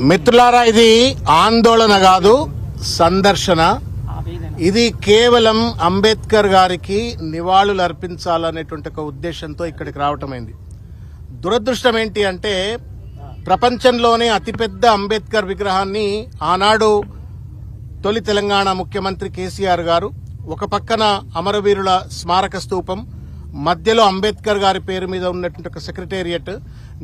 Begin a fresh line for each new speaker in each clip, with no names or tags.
మిత్రులారా, ఇది ఆందోళన కాదు, సందర్శన. ఇది కేవలం అంబేద్కర్ గారికి నివాళులు అర్పించాలనేటువంటి ఒక ఉద్దేశంతో ఇక్కడికి రావటమైంది. దురదృష్టం ఏంటి అంటే, ప్రపంచంలోనే అతిపెద్ద అంబేద్కర్ విగ్రహాన్ని ఆనాడు తొలి తెలంగాణ ముఖ్యమంత్రి కేసీఆర్ గారు, ఒక పక్కన అమరవీరుల స్మారక స్తూపం, మధ్యలో అంబేద్కర్ గారి పేరు మీద ఉన్నటువంటి ఒక సెక్రటేరియట్,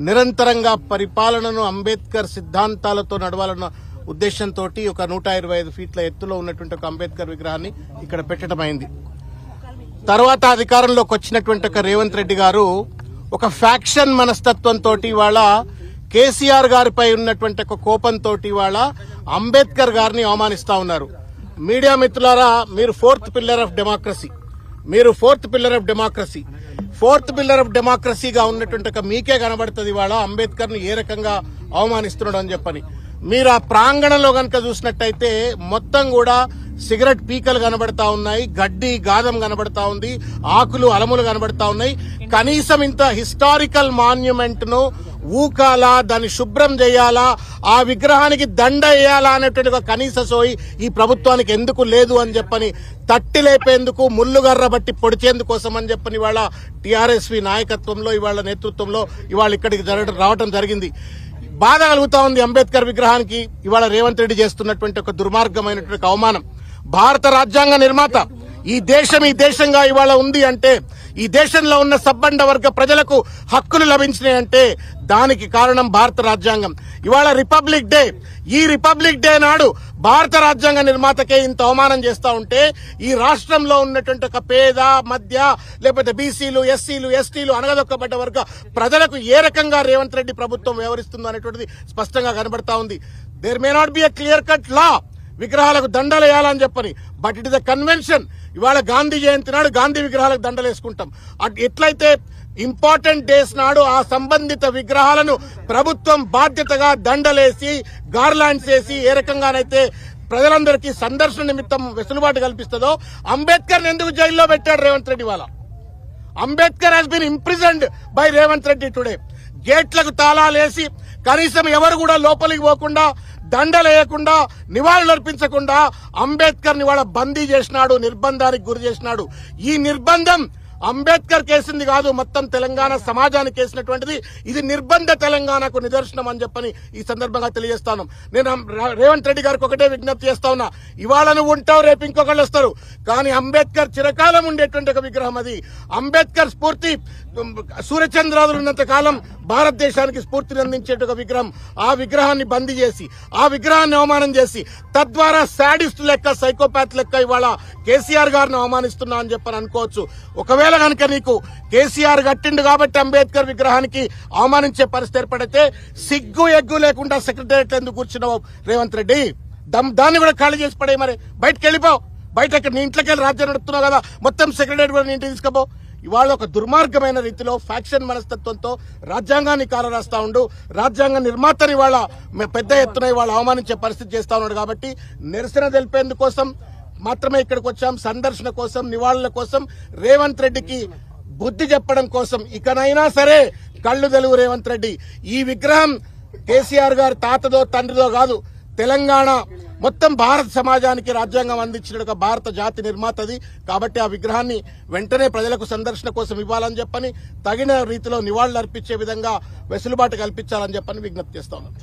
నిరంతరంగా పరిపాలనను అంబేద్కర్ సిద్ధాంతాలతో నడవాలన్న ఉద్దేశంతో ఒక 125 ఫీట్ల ఎత్తులో ఉన్నటువంటి ఒక అంబేద్కర్ విగ్రహాన్ని ఇక్కడ పెట్టడం అయింది. తర్వాత అధికారంలోకి వచ్చినటువంటి ఒక రేవంత్ రెడ్డి గారు ఒక ఫ్యాక్షన్ మనస్తత్వంతో ఇవాళ కేసీఆర్ గారిపై ఉన్నటువంటి ఒక కోపంతో ఇవాళ అంబేద్కర్ గారిని అవమానిస్తా ఉన్నారు. మీడియా మిత్రులారా, మీరు ఫోర్త్ పిల్లర్ ఆఫ్ డెమోక్రసీగా ఉన్నటువంటి ఒక మీకే కనబడుతుంది ఇవాళ అంబేద్కర్ ని ఏ రకంగా అవమానిస్తున్నాడు అని చెప్పని. మీరు ఆ ప్రాంగణంలో కనుక చూసినట్టయితే మొత్తం కూడా సిగరెట్ పీకలు కనబడతా ఉన్నాయి, గడ్డి గాదం కనబడతా ఉంది, ఆకులు అలములు కనబడతా ఉన్నాయి. కనీసం ఇంత హిస్టారికల్ మాన్యుమెంట్ ను ఊకాలా, దాన్ని శుభ్రం చేయాలా, ఆ విగ్రహానికి దండ వేయాలా అనేటువంటి ఒక కనీస సోయి ఈ ప్రభుత్వానికి ఎందుకు లేదు అని చెప్పని తట్టి లేపేందుకు, ముల్లుగర్ర బట్టి పొడిచేందుకోసం అని చెప్పని ఇవాళ టీఆర్ఎస్వి నాయకత్వంలో, ఇవాళ నేతృత్వంలో ఇవాళ ఇక్కడికి రావడం జరిగింది. బాధ కలుగుతా ఉంది అంబేద్కర్ విగ్రహానికి ఇవాళ రేవంత్ రెడ్డి చేస్తున్నటువంటి ఒక దుర్మార్గమైనటువంటి అవమానం. భారత రాజ్యాంగ నిర్మాత ఈ దేశంగా ఇవాళ ఉంది అంటే, ఈ దేశంలో ఉన్న సబ్బండ వర్గ ప్రజలకు హక్కులు లభించినాయంటే దానికి కారణం భారత రాజ్యాంగం. ఇవాళ రిపబ్లిక్ డే, ఈ రిపబ్లిక్ డే నాడు భారత రాజ్యాంగ నిర్మాతకే ఇంత అవమానం చేస్తా ఉంటే, ఈ రాష్ట్రంలో ఉన్నటువంటి ఒక పేద, మధ్య, లేకపోతే బీసీలు, ఎస్సీలు, ఎస్టీలు, అనగదొక్కబడ్డ వర్గ ప్రజలకు ఏ రకంగా రేవంత్ రెడ్డి ప్రభుత్వం వ్యవహరిస్తుందో అనేటువంటిది స్పష్టంగా కనబడతా ఉంది. There may not be a clear cut law విగ్రహాలకు దండలు వేయాలని చెప్పని, but it is a convention. ఇవాళ గాంధీ జయంతి నాడు గాంధీ విగ్రహాలకు దండలు వేసుకుంటాం. ఎట్లయితే ఇంపార్టెంట్ డేస్ నాడు ఆ సంబంధిత విగ్రహాలను ప్రభుత్వం బాధ్యతగా దండలేసి, గార్లాండ్స్ వేసి ఏ రకంగానైతే ప్రజలందరికీ సందర్శన నిమిత్తం వెసులుబాటు కల్పిస్తుందో, అంబేద్కర్ ఎందుకు జైల్లో పెట్టాడు రేవంత్ రెడ్డి? వాళ్ళ Ambedkar has been imprisoned by Revanth Reddy today. గేట్లకు తాళాలేసి కనీసం ఎవరు కూడా లోపలికి పోకుండా, దండలు వేయకుండా, నివాళులు అర్పించకుండా అంబేద్కర్ ని వాళ్ళ బందీ చేసినాడు, నిర్బంధానికి గురి చేసినాడు. ఈ నిర్బంధం అంబేద్కర్ కేసింది కాదు, మొత్తం తెలంగాణ సమాజానికి కేసినటువంటిది. ఇది నిర్బంధ తెలంగాణకు నిదర్శనం అని చెప్పని ఈ సందర్భంగా తెలియజేస్తాను. నేను రేవంత్ రెడ్డి గారికి ఒకటే విజ్ఞప్తి చేస్తా ఉన్నా, ఇవాళ నువ్వు ఉంటావు, రేపు ఇంకొకళ్ళు వస్తారు, కానీ అంబేద్కర్ చిరకాలం ఉండేటువంటి ఒక విగ్రహం అది. అంబేద్కర్ స్ఫూర్తి సూర్యచంద్రాదులు ఉన్నంత కాలం భారతదేశానికి స్ఫూర్తిని అందించే ఒక విగ్రహం. ఆ విగ్రహాన్ని బందీ చేసి, ఆ విగ్రహాన్ని అవమానం చేసి, తద్వారా శాడిస్ట్ లెక్క, సైకోపాత్ లెక్క ఇవాళ కేసీఆర్ గారిని అవమానిస్తున్నా అని చెప్పని అనుకోవచ్చు. ఒకవేళ కనుక నీకు కేసీఆర్ కట్టిండు కాబట్టి అంబేద్కర్ విగ్రహానికి అవమానించే పరిస్థితి ఏర్పడితే, సిగ్గు ఎగ్గు లేకుండా సెక్రటేరియట్ ఎందుకు కూర్చున్నావు రేవంత్ రెడ్డి? దాన్ని కూడా ఖాళీ చేసి పడే, మరి బయటకు వెళ్ళిపోవు. బయట నీ ఇంట్లోకి వెళ్ళి రాజ్యం నడుపుతున్నావు కదా, మొత్తం సెక్రటేరియట్ కూడా నీ ఇంటికి తీసుకుపో. ఇవాళ ఒక దుర్మార్గమైన రీతిలో ఫ్యాక్షన్ మనస్తత్వంతో రాజ్యాంగాన్ని కాలరాస్తా ఉండు. రాజ్యాంగ నిర్మాతని ఇవాళ పెద్ద ఎత్తున ఇవాళ అవమానించే పరిస్థితి చేస్తా ఉన్నాడు. కాబట్టి నిరసన తెలిపేందుకోసం మాత్రమే ఇక్కడికి వచ్చాం, సందర్శన కోసం, నివాళుల కోసం, రేవంత్ రెడ్డికి బుద్ధి చెప్పడం కోసం. ఇకనైనా సరే కళ్ళు తెలుగు రేవంత్ రెడ్డి. ఈ విగ్రహం కేసీఆర్ గారి తాతదో తండ్రిదో కాదు, తెలంగాణ మొత్తం భారత సమాజానికి రాజ్యాంగం అందించిన ఒక భారత జాతి నిర్మాతది. కాబట్టి ఆ విగ్రహాన్ని వెంటనే ప్రజలకు సందర్శన కోసం ఇవ్వాలని చెప్పని, తగిన రీతిలో నివాళులు అర్పించే విధంగా వెసులుబాటు కల్పించాలని చెప్పని విజ్ఞప్తి చేస్తా ఉన్నాం.